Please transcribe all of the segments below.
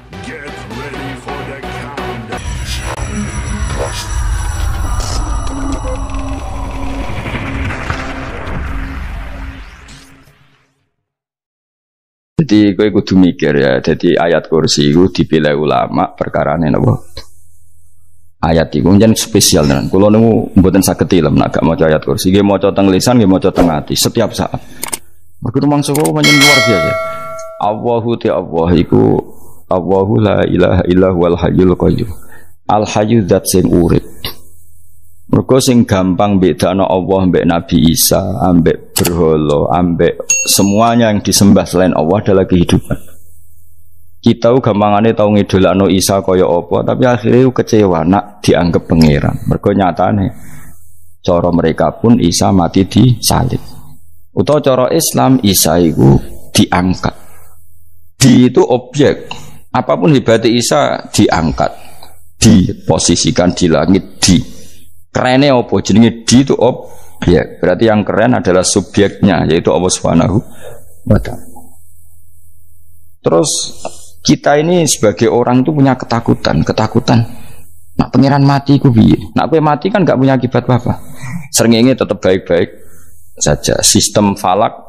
Get ready for the countdown. Jadi kowe kudu mikir ya, jadi ayat kursi itu dipilih ulama perkarane napa? Ayat iku njen spesial tenan. Kula niku mboten saged ilem nek gak maca ayat kursi, nggih maca teng lisan, nggih maca teng ati setiap saat. Mergo mangsa kok pancen luar biasa. Allahu ta Allah iku Allahu la ilaha illa huwal hayyul qayyum. Al hayyu zat sing urip. Mergo sing gampang bedakno Allah mbek Nabi Isa, ambek berhala, ambek semuanya yang disembah selain Allah adalah kehidupan. Kita gampangane tau ngidolakno Isa kaya apa, tapi akhirnya kecewa nak dianggap pangeran. Mergo nyatane cara mereka pun Isa mati disalib. Utawa cara Islam Isa iku diangkat. Di itu objek. Apapun hebatnya Isa diangkat, diposisikan di langit, di kerennya apa? Jenenge di itu objek. Berarti yang keren adalah subjeknya, yaitu Allah Subhanahu wa ta'ala. Terus kita ini sebagai orang itu punya ketakutan. Nak pangeran mati ku piye? Nak kowe mati kan gak punya akibat apa-apa. Srengenge tetap baik-baik saja. Sistem falak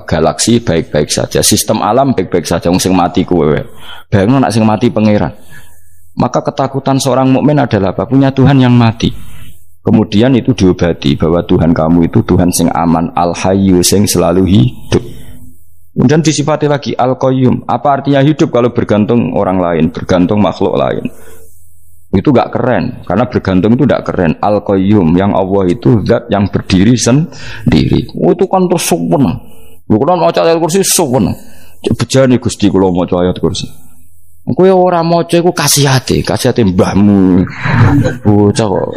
galaksi baik-baik saja. Sistem alam baik-baik saja. Wong sing mati kowe. Bayangno nak sing mati pangeran. Maka ketakutan seorang mukmin adalah apa? Punya Tuhan yang mati. Kemudian itu diobati bahwa Tuhan kamu itu Tuhan sing aman, al-hayyu sing selalu hidup. Kemudian disifati lagi al-qayyum. Apa artinya hidup kalau bergantung orang lain, bergantung makhluk lain? Itu gak keren, karena bergantung itu gak keren. Al-qayyum, yang Allah itu zat yang berdiri sendiri. Oh, itu kan terus sempurna. Bukan mau ayat kursi sempurna. Bejane Gusti kula maca ayat kursi. Kowe ora maca iku kasihate mbahmu. Bocah kok.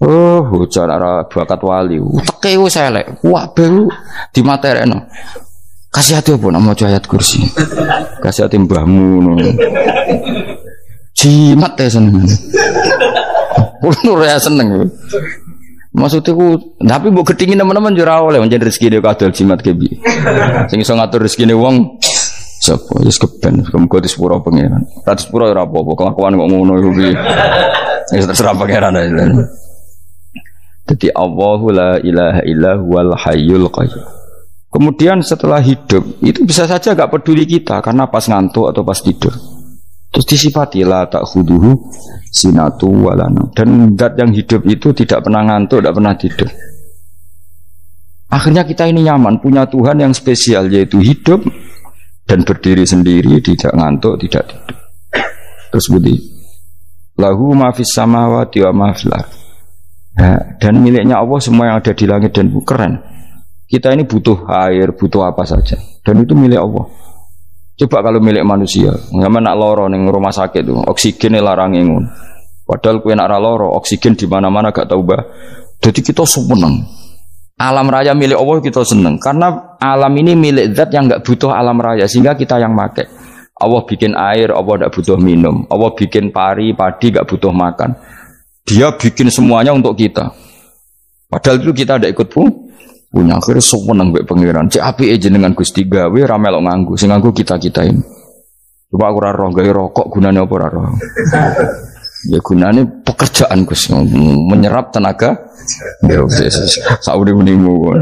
Oh, bocah ora bakat wali. Teke wis elek. Kabeh dimaterekno. Kasihate apa nek maca ayat kursi? Kasihate mbahmu ngono. Jimat ya seneng. Ora seneng. Maksudnya tapi mbok gedhingi teman-teman yo ora oleh njen rezeki dhewe kadol jimat ke piye. Sing iso ngatur rezekine wong sapa wis keben muga disepuro pangeran. Ra disepuro ora apa-apa, kelakuan kok ngono iku piye. Wis terserah pangeran ae. Jadi Allahu la ilaha illa huwal hayyul qayyum. Kemudian setelah hidup itu bisa saja gak peduli kita karena pas ngantuk atau pas tidur. Terus disifati la ta'khuduhu sinatu wala naum. Dan zat yang hidup itu tidak pernah ngantuk, tidak pernah tidur. Akhirnya kita ini nyaman punya Tuhan yang spesial yaitu hidup dan berdiri sendiri, tidak ngantuk, tidak tidur. Terus budi lahu ma fis samawati wa ma fil ardh. Dan miliknya Allah semua yang ada di langit dan bumi. Keren. Kita ini butuh air, butuh apa saja, dan itu milik Allah. Coba kalau milik manusia, nggak nak loro neng rumah sakit tuh, oksigen larang ingun. Padahal kue nak loro, oksigen di mana-mana gak tahu bah. Jadi kita seneng. Alam raya milik Allah kita seneng, karena alam ini milik zat yang nggak butuh alam raya, sehingga kita yang pakai. Allah bikin air, Allah tidak butuh minum. Allah bikin padi nggak butuh makan. Dia bikin semuanya untuk kita. Padahal itu kita tidak ikut punya. Akhirnya seneng mbek pangeran. Cek apike jenengan Gusti gawe ra melok nganggo. Sing nganggo kita-kita ini. Coba aku ora roh gawe rokok gunane apa ora roh. Ya gunane pekerjaan Gus, menyerap tenaga. Ya wis sauri menimu.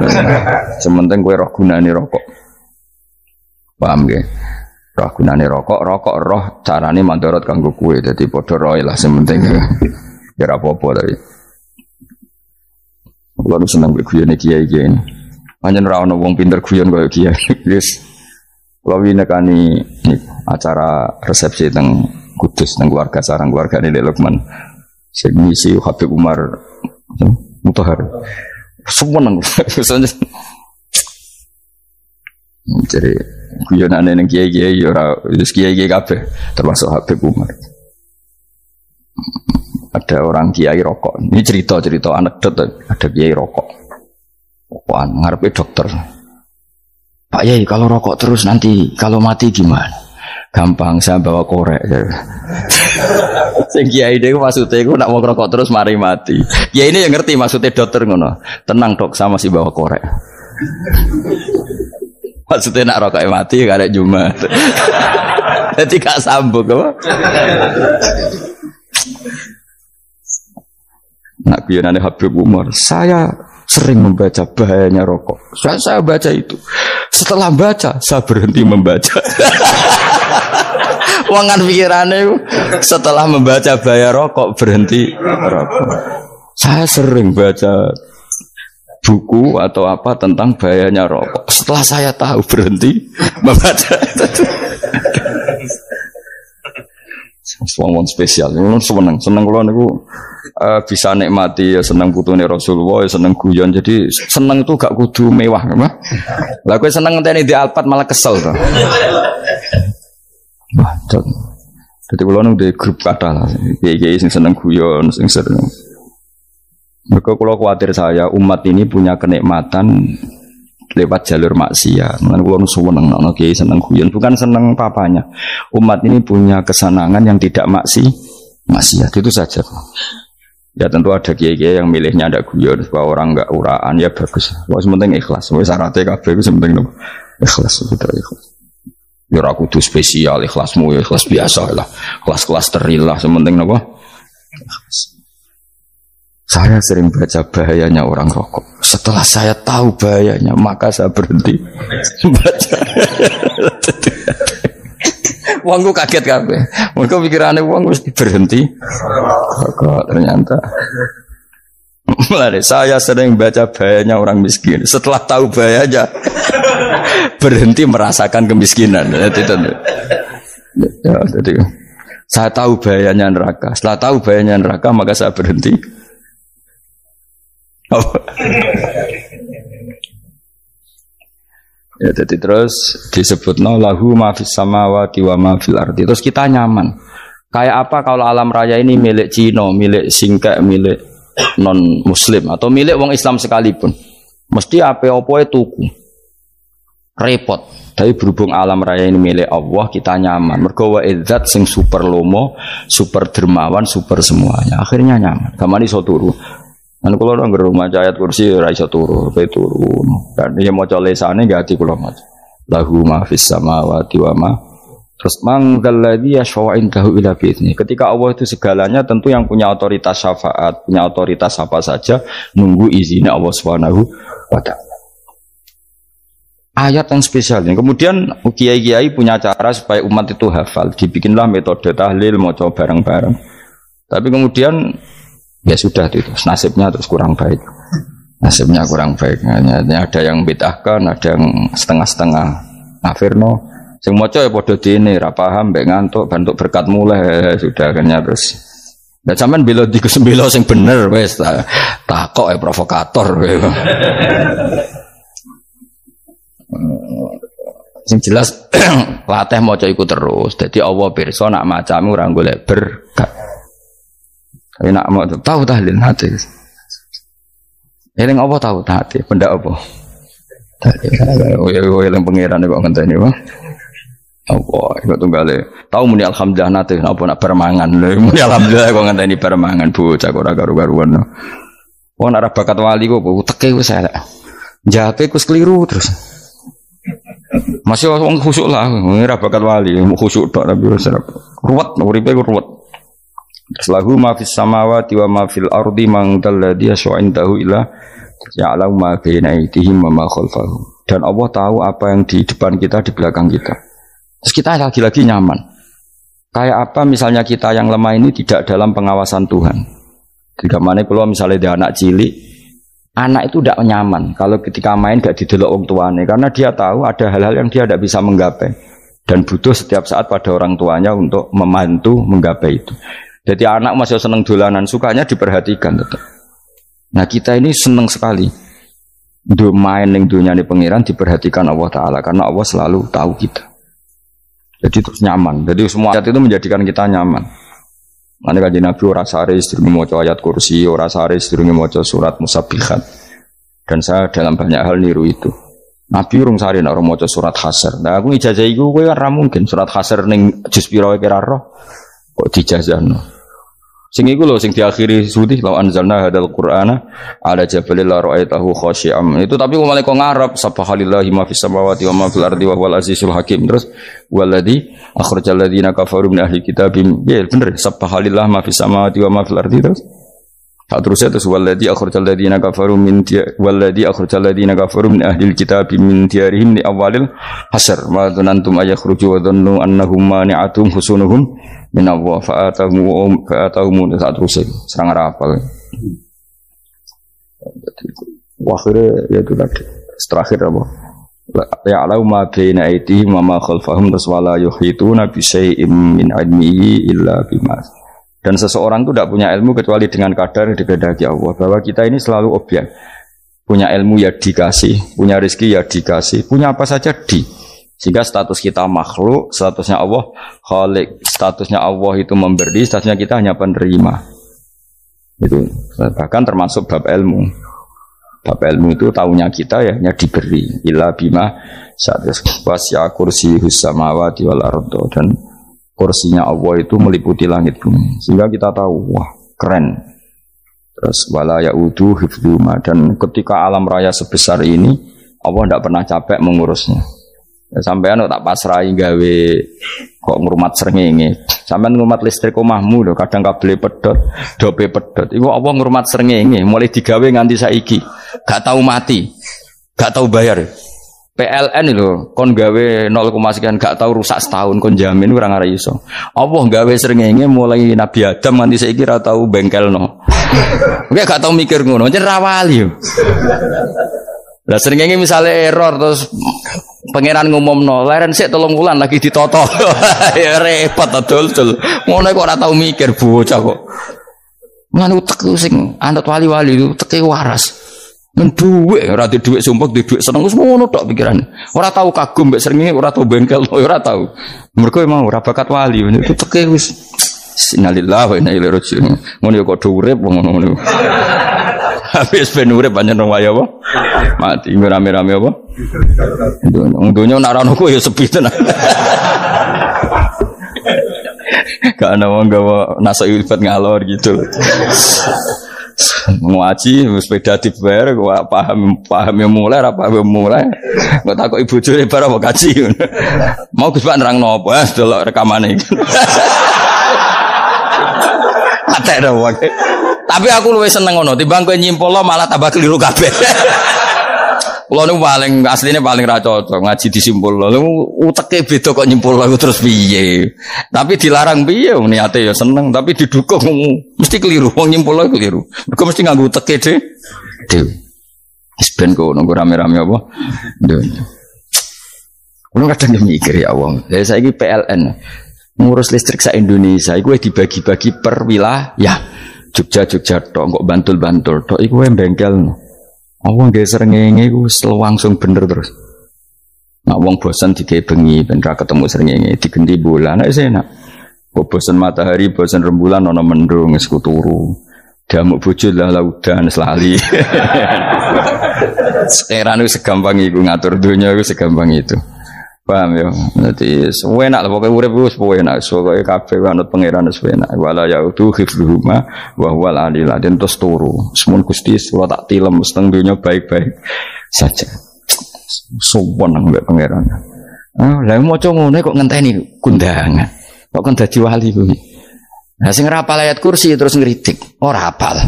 Sementing kowe roh gunane rokok. Paham nggih? Roh gunane rokok roh carane mandorot kanggo kowe. Dadi padha roe lah sementing. Ya ora apa-apa tapi. Kalau senang berguyon kiai-kiai ini, hanya rawon wong pinter guyon kaya kiai. Yes, kalau ini nekani acara resepsi teng Kudus teng keluarga sarang keluarga ini Lukman, misi Habib Umar Mutahar, semua nang, jadi guyonan neng kiai-kiai ora, kiai-kiai kabeh termasuk Habib Umar. Ada orang kiai rokok. Ini cerita anekdot. Ada kiai rokok. Rokokan ngarepe dokter. Pak Yai, kalau rokok terus nanti kalau mati gimana? Gampang, saya bawa korek. Sing kiai dhewe maksudnya iku nak mau rokok terus mari mati. Kiai ini yang ngerti maksudnya dokter ngono. Tenang dok, sama si bawa korek. Maksudnya nak rokok mati gak ada Jumat. Jadi gak sambung apa? Nak guyonane Habib Umar, saya sering membaca bahayanya rokok. Saya baca itu. Setelah baca, saya berhenti membaca. Wangan pikirannya setelah membaca bahaya rokok berhenti rokok. Saya sering baca buku atau apa tentang bahayanya rokok. Setelah saya tahu berhenti membaca. Wong spesial, seneng kalau niku bisa nikmati ya seneng putune Rasulullah, ya seneng guyon. Jadi seneng itu gak kudu mewah, mah. Lah kowe seneng ngenteni di Alphard malah kesel to. Wah, jadi kalau nung di grup kata lah, kiai sing seneng guyon, sing seneng. Mereka kalau khawatir saya umat ini punya kenikmatan lewat jalur maksiat. Mulane kula seneng nang kiai seneng guyon, bukan seneng papanya. Umat ini punya kesenangan yang tidak maksiat itu saja. Ya tentu ada kiai-kiai yang milihnya ada guyon supaya orang enggak uraan ya bagus. Wis penting ikhlas. Wis syaratnya kabeh iku penting ikhlas sudah ikhlas. Ya ora kudu spesial ikhlasmu ya ikhlas biasa lah. Kelas-kelas teril lah sementing napa? Saya sering baca bahayanya orang rokok. Setelah saya tahu bahayanya, maka saya berhenti baca. Wongku kaget kabeh. Mergo pikirane wong wis berhenti. Kok ternyata. Mulai saya sering baca bahayanya orang miskin. Setelah tahu bahayanya, berhenti merasakan kemiskinan. Jadi saya tahu bahayanya neraka. Setelah tahu bahayanya neraka, maka saya berhenti. Ya, jadi terus disebutno lahu ma fis samawati wa ma fil ardi. Terus kita nyaman. Kayak apa kalau alam raya ini milik Cina, milik Singkek, milik non muslim atau milik wong Islam sekalipun. Mesti apa-apa tuku. Repot. Tapi berhubung alam raya ini milik Allah, kita nyaman. Mergo wa izzat sing super lomo, super dermawan, super semuanya. Akhirnya nyaman. Gamane iso turu. Kan kula nang rumah ayat kursi ora iso turu, pe turu. Dan dia maca lesane gak ati kula maca. Lahu ma fis samawati wa ma. Terus manggal ladzi yashfa'u indahu ila bi'izni. Ketika Allah itu segalanya, tentu yang punya otoritas syafaat, punya otoritas apa saja nunggu izinnya Allah Subhanahu wa taala. Ayat yang spesial ini. Kemudian kiai-kiai punya cara supaya umat itu hafal. Dibikinlah metode tahlil maca bareng-bareng. Tapi kemudian ya sudah itu nasibnya terus kurang baik. Nasibnya kurang baik. Ada yang bid'ahkan, ada yang setengah-setengah ngafirno. Sing maca ya padha dene ra paham mbek ngantuk bantuk berkat mulai sudah akhirnya terus. Lah sampean bela dikesembelo sing bener wis takok provokator kowe. Sing jelas latih maca iku terus. Dadi Allah pirsa nak macamu ora golek berkat. Tapi nak mau tahu tahlil hati. Eling apa tahu hati? Benda apa? Oh yang pangeran kok ngenteni wae. Apa iku tunggale. Tahu muni alhamdulillah nate apa nak permangan. Muni alhamdulillah kok ngenteni permangan bocah kok ora karu-karuan. Wong ora bakat wali kok teke wis elek. Jape kus keliru terus. Masih wong khusuk lah, ora bakat wali, khusuk tok tapi wis ruwet, uripe ruwet. Lahu ma fis samawati wa ma fil ardi man dalladhi yash'indahu ila ya'lamu ma baina aydihim wa ma khalfahum. Dan Allah tahu apa yang di depan kita, di belakang kita. Terus kita lagi-lagi nyaman. Kayak apa misalnya kita yang lemah ini tidak dalam pengawasan Tuhan. Jika mana kalau misalnya dia anak cilik, anak itu tidak nyaman kalau ketika main gak didelok orang tuanya, karena dia tahu ada hal-hal yang dia tidak bisa menggapai dan butuh setiap saat pada orang tuanya untuk membantu menggapai itu. Jadi anak masih seneng dolanan, sukanya diperhatikan tetap. Nah kita ini seneng sekali main ning dunia ini pengiran diperhatikan Allah Ta'ala, karena Allah selalu tahu kita. Jadi terus nyaman. Jadi semua ayat itu menjadikan kita nyaman. Nanti kajian Nabi ora sare sedurunge maca ayat kursi, ora sare sedurunge maca surat Musabbihat. Dan saya dalam banyak hal niru itu. Nabi urung sare nek ora maca surat Hasyr. Nah aku ijazah iku kowe ora mungkin surat Hasyr ning juz pira wae kira roh kok dijazahno. Sing iku lho sing diakhiri suti law anzalna hadal qur'ana ala jabalil la ra'aitahu khashi'am. Itu tapi mulai kok ngarep subhanallahi ma fis samawati wa ma fil ardi wa huwal azizul hakim. Terus waladzi akhrajal ladzina kafaru min ahli kitabim. Ya bener subhanallahi ma fis samawati wa ma fil ardi terus. Tak terusnya terus waladzi akhrajal ladzina kafaru min ahli kitabim min diyarihim li awalil hasr. Ma dzanantum ayakhruju wa dhannu annahum mani'atum husunuhum min Allah fa'atahum saat terus serang rapal. Akhirnya ya itu tadi terakhir apa? Ya'lamu ma baina aydihim wa ma khalfahum wala yuhituna bi syai'in min 'ilmihi illa bima. Dan seseorang itu tidak punya ilmu kecuali dengan kadar dikehendaki Allah. Bahwa kita ini selalu objek. Punya ilmu ya dikasih, punya rezeki ya dikasih, punya apa saja Sehingga status kita makhluk, statusnya Allah khalik, statusnya Allah itu memberi, statusnya kita hanya penerima. Itu bahkan termasuk bab ilmu. Bab ilmu itu taunya kita ya hanya diberi. Illa bima wasya kursi samawati wal ardo, dan kursinya Allah itu meliputi langit bumi. Sehingga kita tahu, wah keren. Terus wala ya'udu hifdzuma, dan ketika alam raya sebesar ini Allah tidak pernah capek mengurusnya. Ya, sampean tak pasrahi gawe kok ngrumat srengenge. Sampean ngrumat listrik omahmu lho, kadang kabel pedhot, dope pedhot. Iku apa ngrumat srengenge mulai digawe nganti saiki. Gak tahu mati. Gak tahu bayar. PLN lho, kon gawe 0, sekian gak tahu rusak setahun kon jamin ora ngara iso. Allah gawe srengenge mulai Nabi Adam nganti saiki ora tahu bengkelno. Oke gak tahu mikir ngono, jen rawali. Lah srengenge misale error terus pangeran ngumumno, leren sik 3 wulan lagi ditoto. Ya repot dol-dol. Ngono kok ora tau mikir bocah kok. Ngono utek sing anut wali-wali itu teke waras. Men dhuwit ora di dhuwit sumpek, di dhuwit seneng wis ngono tok pikirane. Ora tau kagum mbek srengenge, ora tau bengkel, ora tau. Mergo emang ora bakat wali, itu teke wis innalillahi wa inna ilaihi raji'un. Ngono ya kok urip ngono. Habis ben urip pancen waya apa? Mati rame-rame apa? Dunya nak ra ono ku ya sepi tenan. Gak ana wong gawa nasa ilfat ngalor gitu. Ngaji sepeda dibayar paham yang mulai ora paham mulai. Kok takoki bojone bar apa kaji. Mau Gus Pak nerangno apa? Delok rekamane. Atek dah wae. Tapi aku luwih seneng ngono, timbang kowe nyimpulno malah tambah keliru kabeh. Kulo niku paling asline paling ra cocok ngaji disimpulno. Lha uteke beda kok nyimpulno terus piye. Tapi dilarang piye niate ya seneng, tapi didukung mesti keliru. Wong nyimpulno keliru. Mergo mesti nganggo uteke dhewe. Wis ben kono rame-rame apa. Kulo kadang mikir ya wong. Lah saiki PLN ngurus listrik sa Indonesia iku dibagi-bagi per wilayah. Jogja tok kok Bantul tok iku bengkel. Wong nggih srengenge iku langsung bener terus. Nek wong bosan digawe bengi ben ra ketemu srengenge digenti bola nek enak. Kok bosan matahari, bosan rembulan ana mendung wis turu. Damuk bojo lah laudan selali. Sekarang itu segampang iku ngatur dunia itu segampang itu. Paham ya? Nanti enak lah pokoknya urip wis enak. Pokoke kabeh anut pangeran wis enak. Wala yautu hifdzuhuma wa huwal aliyul azim terus turu. Semun Gusti kula tak tilem seteng dunya baik-baik saja. Sowan nang mbek pangeran. Lah maca ngono kok ngenteni kundangan. Kok kon dadi wali kuwi. Nah sing rapal ayat kursi terus ngritik. Ora hafal.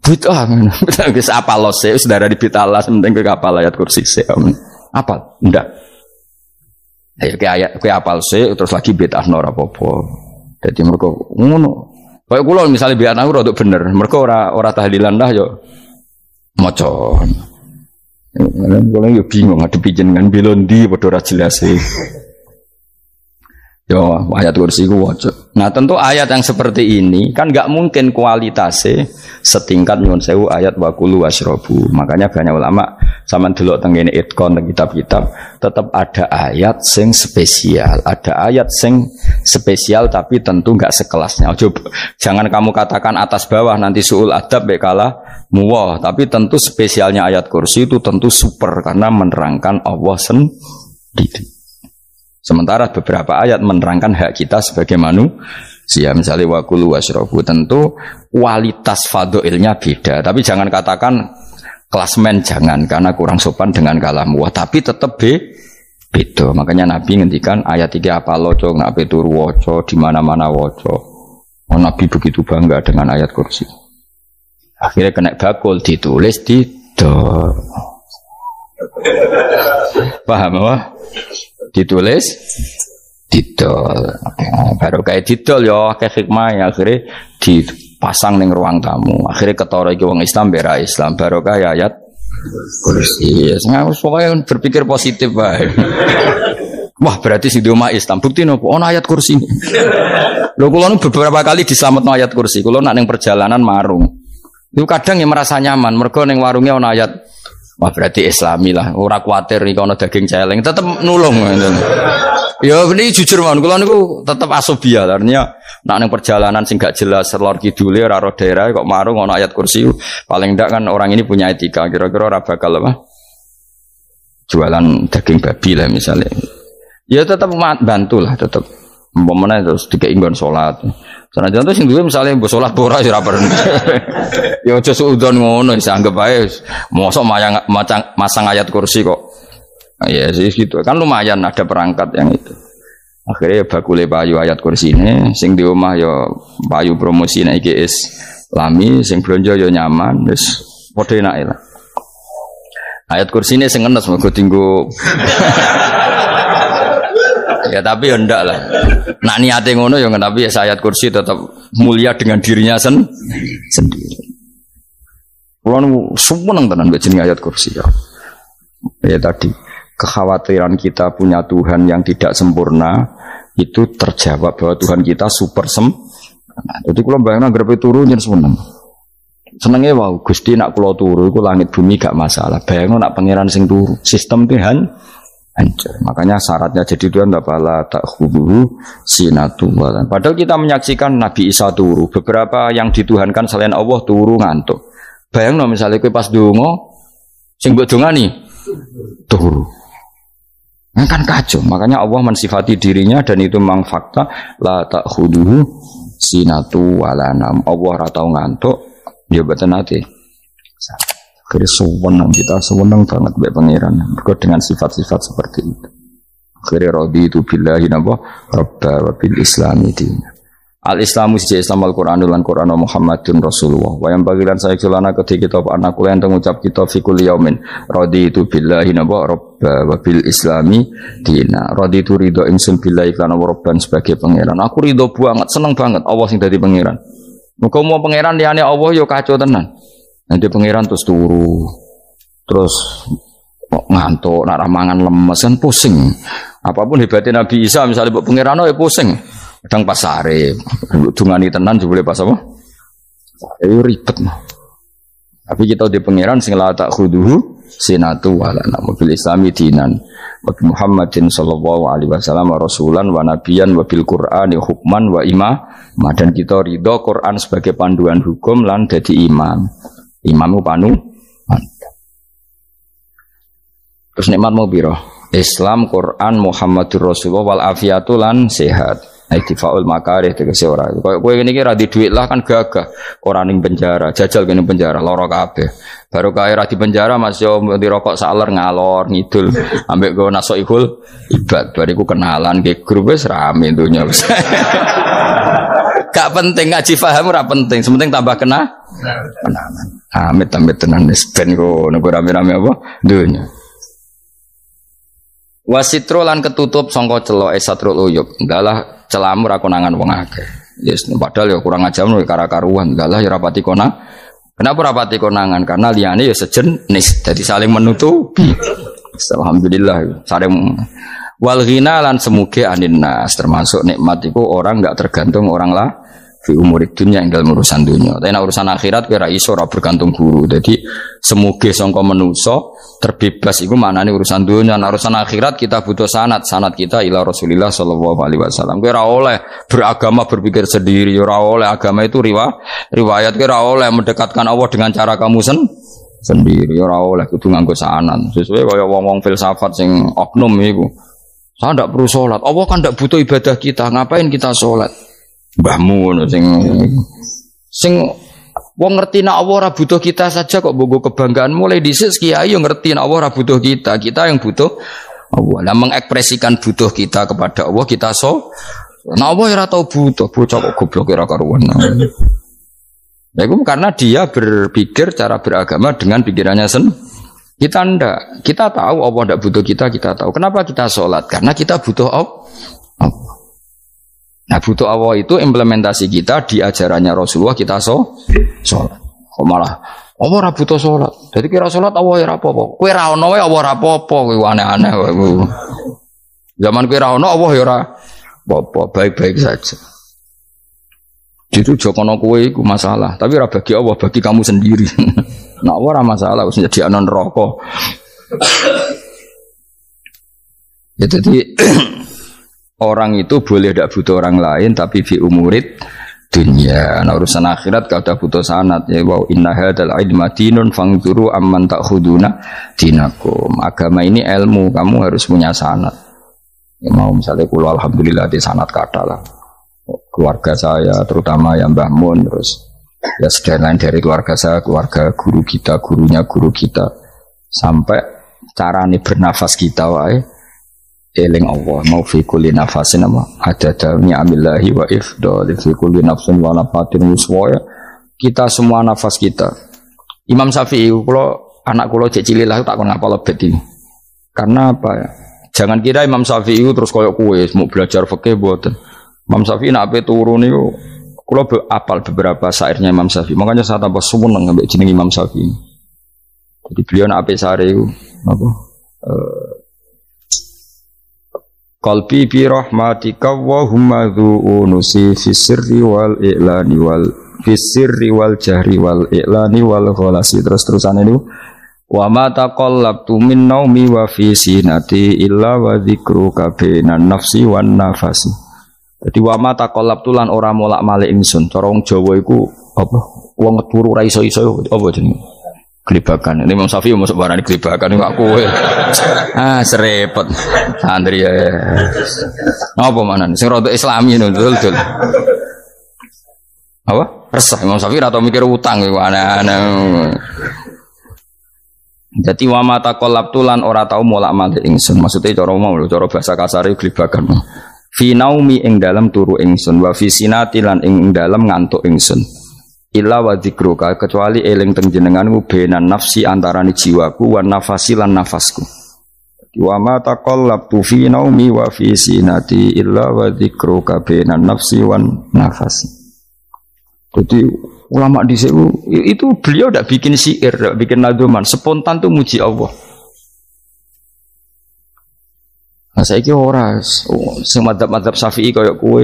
Bid'ah ngono. Wis apal lose wis darah di bitalah penting kowe hafal ayat kursi sik. Apal? Ndak. Ayo ke ayat ke apal sih terus lagi bid'ah ora apa-apa. Dadi mergo ngono. Kaya kula misale bid'ah ora untuk bener, mergo ora tahlilan dah yo maca. Kula yo bingung ngadepi jenengan belondi padha ora jelas sih. Yo ayat kursi ku waca. Nah tentu ayat yang seperti ini kan enggak mungkin kualitasnya setingkat nyuwun sewu ayat wa kulu wasrobu. Makanya banyak ulama sampean delok teng ngene itkon teng kitab-kitab tetap ada ayat sing spesial, ada ayat sing spesial tapi tentu enggak sekelasnya. Jangan kamu katakan atas bawah nanti suul adab bekala muwah, tapi tentu spesialnya ayat kursi itu tentu super karena menerangkan Allah sendiri. Sementara beberapa ayat menerangkan hak kita sebagai manusia. Sia misalnya wakulu wasrobu, tentu kualitas fadhilnya beda. Tapi jangan katakan klasmen, jangan, karena kurang sopan dengan kalam wah. Tapi tetap beda. Makanya Nabi ngendikan ayat 3 apa loco ngape turu waca di mana-mana waca. Oh, Nabi begitu bangga dengan ayat kursi. Akhirnya kena bakul ditulis di paham apa? Ditulis didol. Baru kayak didol ya kayak hikmah ya, akhirnya dipasang ning ruang tamu. Akhirnya ketara iki wong Islam bera Islam baru kayak ayat kursi. Ya pokoknya berpikir positif bae. Wah, berarti sing di omah Islam bukti nopo ono ayat kursi. Lho kula beberapa kali diselametno ayat kursi. Kula nak ning perjalanan marung. Itu kadang yang merasa nyaman, mergo ning warungnya ana ayat. Wah, berarti Islami lah, ora kuwatir iki ana daging celeng, tetep nulung ngoten. Ya ini jujur mawon, kula niku tetep asobia, artinya nek ning perjalanan sing gak jelas lor kidule ora ro daerah kok marung ana ayat kursi, paling ndak kan orang ini punya etika, kira-kira ora bakal apa? Jualan daging babi lah misalnya. Ya tetep bantulah, tetep umpamane terus dikek nggon salat. Senajan itu sing duwe misale mbok salat ora ya ora perlu. Ya aja suudon ngono, wis anggap ae mosok masang ayat kursi kok. Ya sih gitu. Kan lumayan ada perangkat yang itu. Akhirnya bakule payu ayat kursi ini sing di omah ya payu promosi nek iki Islami, sing blonjo ya nyaman, wis padha enake lah. Ayat kursi ini sing ngenes mergo tinggo. Ya tapi ya ndak lah. Nak niate ngono ya tapi ya ayat kursi tetap mulia dengan dirinya sendiri. Kulo nu seneng tenan mbek jeneng ayat kursi ya. Ya tadi kekhawatiran kita punya Tuhan yang tidak sempurna itu terjawab bahwa Tuhan kita super sempurna. Jadi kulo bayangno grepe turu nyen seneng. Senenge wae Gusti nak kula turu iku langit bumi gak masalah. Bayangno nak pangeran sing turu, sistem Tuhan hancur. Makanya syaratnya jadi Tuhan la ta'khudhuhu sinatun wa lam. Padahal kita menyaksikan Nabi Isa turu, beberapa yang dituhankan selain Allah turu ngantuk. Bayangno misalnya kowe pas donga sing mbok dongani turu. Nah, kan kacau. Makanya Allah mensifati dirinya dan itu memang fakta la ta'khudhuhu sinatun wa lam. Allah ora tau ngantuk, ya boten ate. Akhirnya sewenang kita, sewenang banget mbek pangeran. Mergo dengan sifat-sifat seperti itu. Akhirnya raditu billahi napa rabba wa bil islami dina. Al-Islamu siji Islam Al-Qur'an lan Qur'an Muhammadun Rasulullah. Wa yang bagilan saya kelana ketika kita anak kula enten ngucap kita fi kulli yaumin raditu billahi napa rabba wa bil islami dina. Raditu ridho ingsun billahi lan rabban sebagai pangeran. Aku ridho banget, seneng banget Allah sing dadi pangeran. Muga mau pangeran liyane Allah ya kacau tenan. Nanti pangeran terus turu, terus ngantuk, nak ramangan lemes kan pusing. Apapun hebatnya Nabi Isa misalnya buat pangeran ya pusing. Kadang pas sare, dungani tenan juga boleh pas apa? Itu ribet mah. Tapi kita di pangeran sing la ta'khudhuhu sinatu wa la mobil islami dinan. Nabi Muhammadin sallallahu alaihi wasallam rasulan wa nabiyan wa bil Qur'ani hukman wa imam. Dan kita ridho Quran sebagai panduan hukum lan dadi imam. Imam panu. Terus nikmat mau biro Islam, Quran, Muhammadur Rasulullah wal afiatu lan sehat. Iktifaul makarih tegese ora. Kowe ngene iki ra di dhuwit lah kan gagah. Ora ning penjara, jajal kene penjara lara kabeh. Baru kae ra di penjara Mas yo di rokok saler ngalor ngidul ambek go nasoihul ibad. Bariku kenalan ke grup wis rame donya wis. Gak penting ngaji paham ora penting, sementing tambah kenalan. Amit-amit tenan wis ben kok nego rame-rame apa dunya. Wasitro lan ketutup sangka celok esatrul uyub. Ndalah celamu ra konangan wong akeh. Yes, padahal ya kurang ajar lho kara-karuan. Ndalah ya rapati konang. Kenapa rapati konangan? Karena liyane ya sejenis. Jadi saling menutupi. Alhamdulillah saling wal ghina lan semuge anin nas termasuk nikmat itu orang enggak tergantung orang lah. Fi umurid dunia yang dalam urusan dunia. Tapi urusan akhirat kira iso ora bergantung guru. Jadi semuge sangka manusa terbebas iku maknane urusan dunia. Nah, urusan akhirat kita butuh sanad kita ila Rasulillah sallallahu alaihi wasallam. Kowe ora oleh beragama berpikir sendiri, ora oleh agama itu riwayat kowe ora oleh mendekatkan Allah dengan cara kamu sendiri, ora oleh kudu nganggo sanad. Sesuai kaya wong-wong filsafat sing oknum iku. Saya ndak perlu salat. Allah kan ndak butuh ibadah kita, ngapain kita salat? mbahmu sing wong ngerti nek Allah ora butuh kita saja kok bogo kebanggaan mulai dhisik kiai yo ngerti nek Allah ora butuh kita yang butuh Allah. Lah mengekspresikan butuh kita kepada Allah kita nek Allah ora tau butuh bocah kok goblok ora karuan. Ya itu karena dia berpikir cara beragama dengan pikirannya kita ndak. Kita tahu Allah ndak butuh kita tahu. Kenapa kita sholat? Karena kita butuh Allah. Nah butuh Allah itu implementasi kita di ajarannya Rasulullah kita sholat. Kok malah Allah ora butuh sholat. Jadi kira sholat Allah ora apa-apa. Kowe ra ono wae Allah ora apa-apa. Kowe aneh-aneh wae. Zaman kowe ra ono Allah ya ora apa-apa, baik-baik saja. Itu jokono kowe iku masalah, tapi ora bagi Allah, bagi kamu sendiri. Nah Allah ora masalah wis jadi anon neraka. Ya jadi orang itu boleh tidak butuh orang lain tapi fi umurid dunia. Nah urusan akhirat kalau ada butuh sanad ya wow inna hadzal ilma dinun fangzuru amman ta'khuduna dinakum. Agama ini ilmu, kamu harus punya sanad. Ya mau misalnya kula alhamdulillah di sanad kata lah. Keluarga saya terutama yang Mbah Mun terus ya sedaya lain dari keluarga saya, keluarga guru kita, gurunya guru kita sampai carane bernafas kita wae eling Allah mau fi kulli nafasin ada dalamnya amillahi wa ifdal fi kulli nafsin wa nafatin uswaya kita semua nafas kita. Imam Syafi'i kalau anak kula cek cilik lah tak kon ngapal lebet ini. Karena apa ya? Jangan kira Imam Syafi'i terus koyo kowe mau belajar fikih mboten. Imam Syafi'i nek ape turu niku kula apal beberapa syairnya Imam Syafi'i. Makanya saya tambah seneng ambek jeneng Imam Syafi'i. Jadi beliau nek ape syair iku napa qalbi bi rahmatika wa humma dzu'unusi fi sirri wal i'lani wal fi sirri wal jahri wal i'lani wal khalasi terus-terusan ini wa ma taqallabtu min naumi wa fi sinati illa wa dzikruka bainan nafsi wan nafasi. Jadi wa ma taqallabtu lan ora molak-malik ingsun cara wong Jawa iku apa wong turu ra iso-iso apa jenenge gelibakan. Ini Imam Syafi'i masuk barang gelibakan ini aku serepet santri ya apa mana sing rada islami dul apa resah Imam Syafi'i atau mikir utang iku aneh-aneh. Jadi wa mata qalabtu lan ora tau molak-malik ingsun maksudnya cara mau cara bahasa kasare gelibakan fi naumi ing dalam turu ingsun wa fi sinati lan ing dalam ngantuk ingsun illa wa dzikruka kecuali eling teng jenenganmu benan nafsi antarane jiwaku wan nafasi lan nafasku. Wa ma taqallabtu fi naumi wa fi sinati illa wa dzikruka benan nafsi wan nafasi. Jadi ulama dhisik itu beliau ndak bikin syair, ndak bikin nadzuman, spontan tuh muji Allah. Nah saiki ora sing madzhab Syafi'i kaya kowe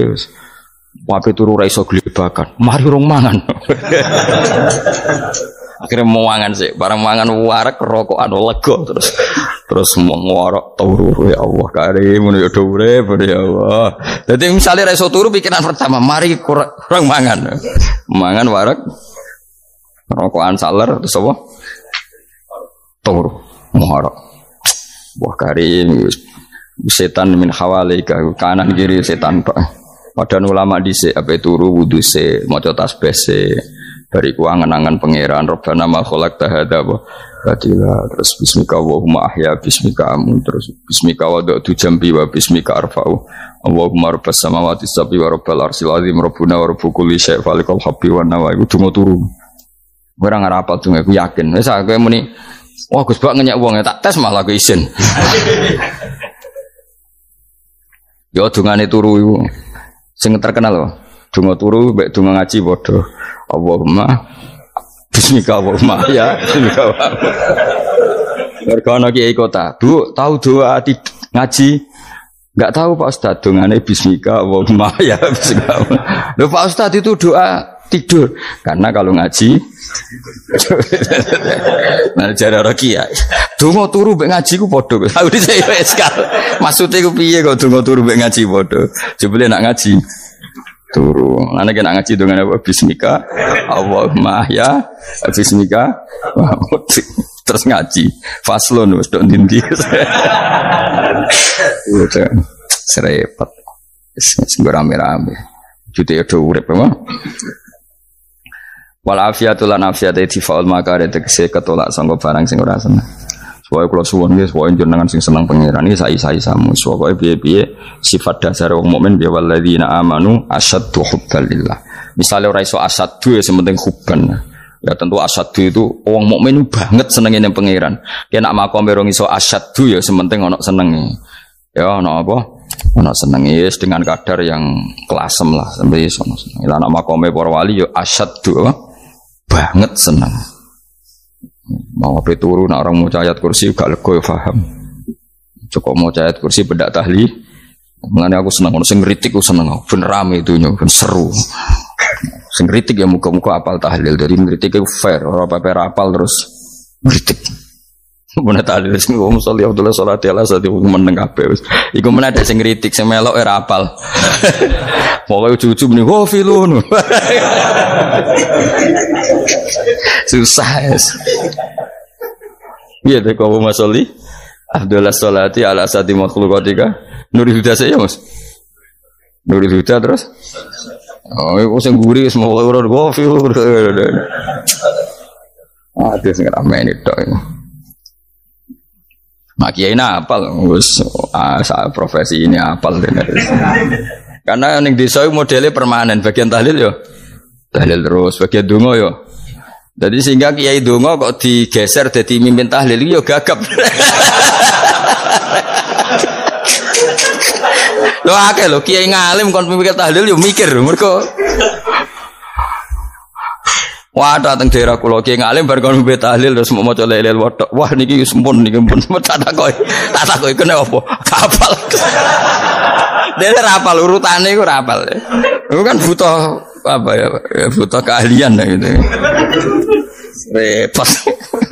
wape turu ra iso glebakan. Mari rong mangan. Akhirnya mau mangan sih, barang mangan warak rokokan lega terus mau ngorok turu ya Allah karim ya urip ya Allah. Jadi misalnya ra iso turu pikiran pertama mari kurang mangan. Mangan warak rokokan saler terus apa? Turu ngorok. Wah karim setan min hawalika kanan kiri setan Pak. Padahal ulama dhisik ape turu wudu se maca tasbih se bariku angen-angen pangeran Rabbana ma khalaqta hadza batila terus bismika Allahumma ahya bismika amun terus bismika wada'tu jambi wa bismika arfa'u Allahumma rabbas samawati sab'i wa rabbal arsyil azim rabbuna wa rabbu kulli syai' falikal habbi wan nawa iku donga turu ora ngarapal donga aku yakin wis aku muni wah Gus Bak ngenyek wong tak tes malah aku isin yo dongane turu iku sing terkenal loh, donga turu, mbek donga ngaji padha. Allahumma bismika Allahumma ya, bismika Allahumma. Mergo kiai kota, Bu, tahu doa ngaji? Enggak tahu Pak Ustaz, dongane bismika Allahumma ya, bismika. Loh Pak Ustaz itu doa tidur. Karena kalau ngaji nah jare ora kiai. Donga turu mbek ngaji ku padha. Aku dhisik wis kal. Maksude ku piye kok donga turu mbek ngaji padha. Jebule nak ngaji turu. Ana nek nak ngaji dongane apa bismika Allahumma ya bismika terus ngaji. Faslon wis tok ndi-ndi. Udah serepet. Wis rame-rame. jute do urip apa. Wal afiatul lan afiat tifaul makare tegese ketolak sangka barang sing ora seneng. Supaya kula suwun nggih supaya jenengan sing seneng pangeran iki sae-saesamu supaya piye-piye sifat dasar wong mukmin ya walladzina amanu asyaddu hubbalillah. Misale ora iso asyaddu ya sementing hubban. Ya tentu asyaddu itu wong mukmin banget senenge ning pangeran. Yen nak makom ora iso asyaddu ya sementing ana senenge. Ya ana apa? Ana senenge wis dengan kadar yang kelasem lah sampai iso ana seneng. Lah nak makome para wali ya asyaddu banget seneng. Mau apa turu nak orang mau ayat kursi gak lego ya paham. Cukup mau ayat kursi bedak tahlil. Mengenai aku senang, sing ngritik aku seneng, ben rame itu ben seru. Sing ngritik ya muka-muka apal tahlil, jadi ngritik itu fair, orang apa apal terus ngritik. Mana tahlil sing ngomong sholli Abdullah sholati ala sati meneng kabeh wis. Iku meneh ada sing ngritik, sing melok ora apal. Pokoke ujug-ujug muni wo filun. Susah. Iya deh kau masoli Abdullah sholati ala sati makhluqatika Nurul Huda saya mas Nurul Huda terus oh itu yang gurih semua orang gofi ada yang ramai ini dok makiai ini apal profesi ini apal karena yang desa modelnya permanen bagian tahlil yo tahlil terus bagian dungo yo. Jadi sehingga kiai dongo kok digeser jadi mimpin tahlil yo gagap. Lo akeh lo kiai ngalim kon mimpin tahlil yo mikir mergo. Wah dateng daerah kula kiai ngalim bar kon mimpin tahlil terus mau maca lelel wedok. Wah niki sempun niki pun tak takoki kene apa? Kapal. Dene ra apal urutane iku ra apal. Iku kan butuh apa ya butuh keahlian gitu. Repot.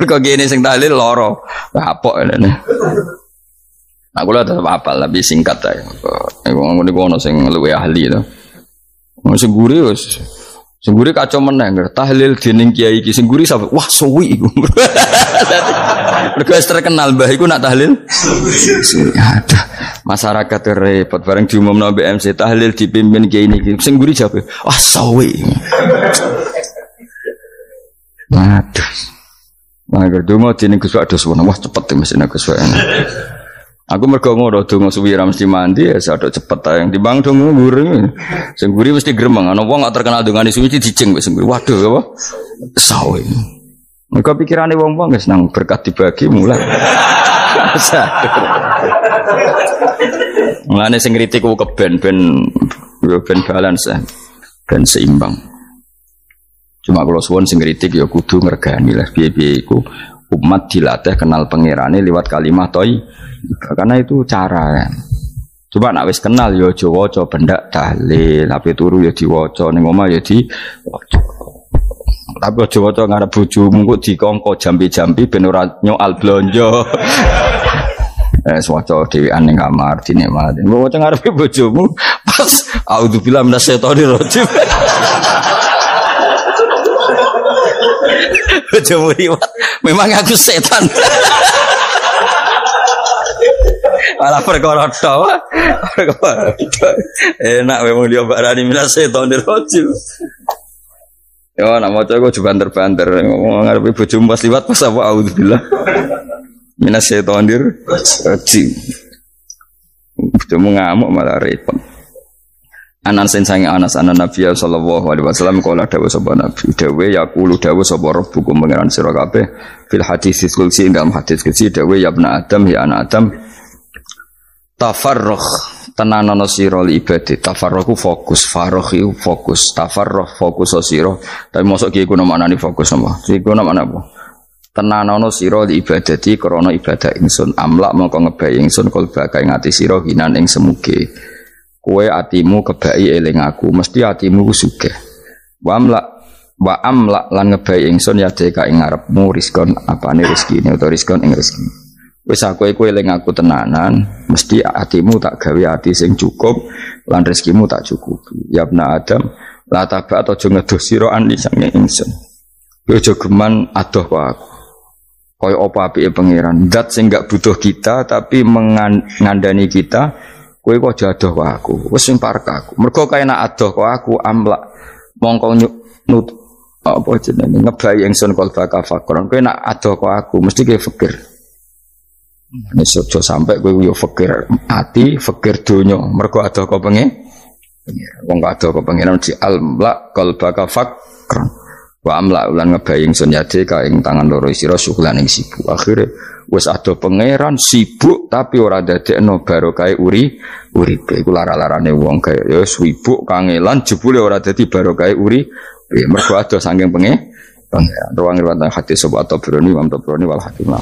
Kok gini sing tahlil loro. Kapok ngene. Aku lah tetep apal tapi singkat ae. Wong ngene ono sing luwih ahli to. Wong sing guri wis. Sing guri kacau meneh tahlil dening kiai iki sing guri sampe wah suwi iku. Mergo terkenal mbah iku nak tahlil. Ada masyarakat repot bareng diumumno BMC tahlil dipimpin kiai niki. Sing guri jabe wah suwi. Waduh. Mangger donga dening Gus Wados wah cepet mesine Gus Wados. Aku mergo ngono donga suwi ra mesti mandi ya sadok cepet ae timbang donga nguri. Sing nguri mesti gremeng ana wong gak terkenal dongane suwi dijeng wis nguri. Waduh apa? Sawe. Mergo pikirane wong-wong wis nang berkat dibagi mulai. Mulane sing kritik ku keben ben balance ben seimbang. Cuma kalau suwon sing kritik ya kudu ngregani lah piye-piye iku umat dilatih kenal pangerane lewat kalimat toy. Karena itu cara kan. Coba nak wis kenal ya aja waca bendak tahlil, tapi turu ya diwaca ning omah ya diwaca. Tapi aja waca ngarep bojomu kok dikongko jampi-jampi ben ora nyoal blonjo. Waca dhewean ning kamar dinikmati. Mbok waca ngarepe bojomu pas auzubillahi minasyaitonir rajim. Bojomu riwat, memang aku setan. Malah perkara tok. Enak memang dia barani minasyaitonir rajim. Ya nak maca kok banter-banter ngomong ngarepe bojomu pas liwat pas apa auzubillah. Minasyaitonir rajim. Bojomu ngamuk malah repot. Anas sange Anas anan Nabi sallallahu alaihi wasallam kala dawuh sapa Nabi dawuh yaqulu dawuh sapa rabbukum pangeran sira kabeh fil hadis qudsi dalam hadis qudsi dawuh ya ibnu Adam ya anak Adam tafarrugh tenanono sira li ibadah tafarrugh fokus faragh fokus tafarrugh fokus sira tapi mosok ki iku maknane fokus apa iku maknane apa tenanono sira li ibadati krana ibadah ingsun amlak mongko ngebayi ingsun kalba kae ngati sira hinan ing semuge kowe atimu kebai eling aku mesti atimu sugih wa amlak lan ngebayi ingsun ya deka ing ngarepmu rizkon apane rezekine utawa rizkon ing rezeki wis aku eling aku tenanan mesti atimu tak gawe ati sing cukup lan rezekimu tak cukupi ya ibna Adam la taba aja ngedoh sira ani sange ingsun kowe aja geman adoh kok aku kaya apa apike pangeran zat sing gak butuh kita tapi mengandani kita kowe kok adoh kok aku. Wis sing parek aku. Mergo kae nek adoh kok aku amlak mongko nut apa jenenge ngebayi ingsun qalbaka fakron. Kowe nek adoh kok aku mesti kowe fikir. Nek sojo sampai kowe yo fikir ati, fikir donya. Mergo adoh kok pengen. Wong gak adoh kok pengen di amlak qalbaka fakron. Wa amla ulan ngebayi ingsun yade ka ing tangan loro sira syukulan ing sibuk. Akhire wis ado pangeran sibuk tapi ora dadekno barokah uripe. Iku lara-larane wong kaya ya sibuk kangelan jebule ora dadi barokah uripe. Mergo ado saking pangeran. Ruang riwayat hadis sapa Tabrani, Imam Tabrani wal Hakim.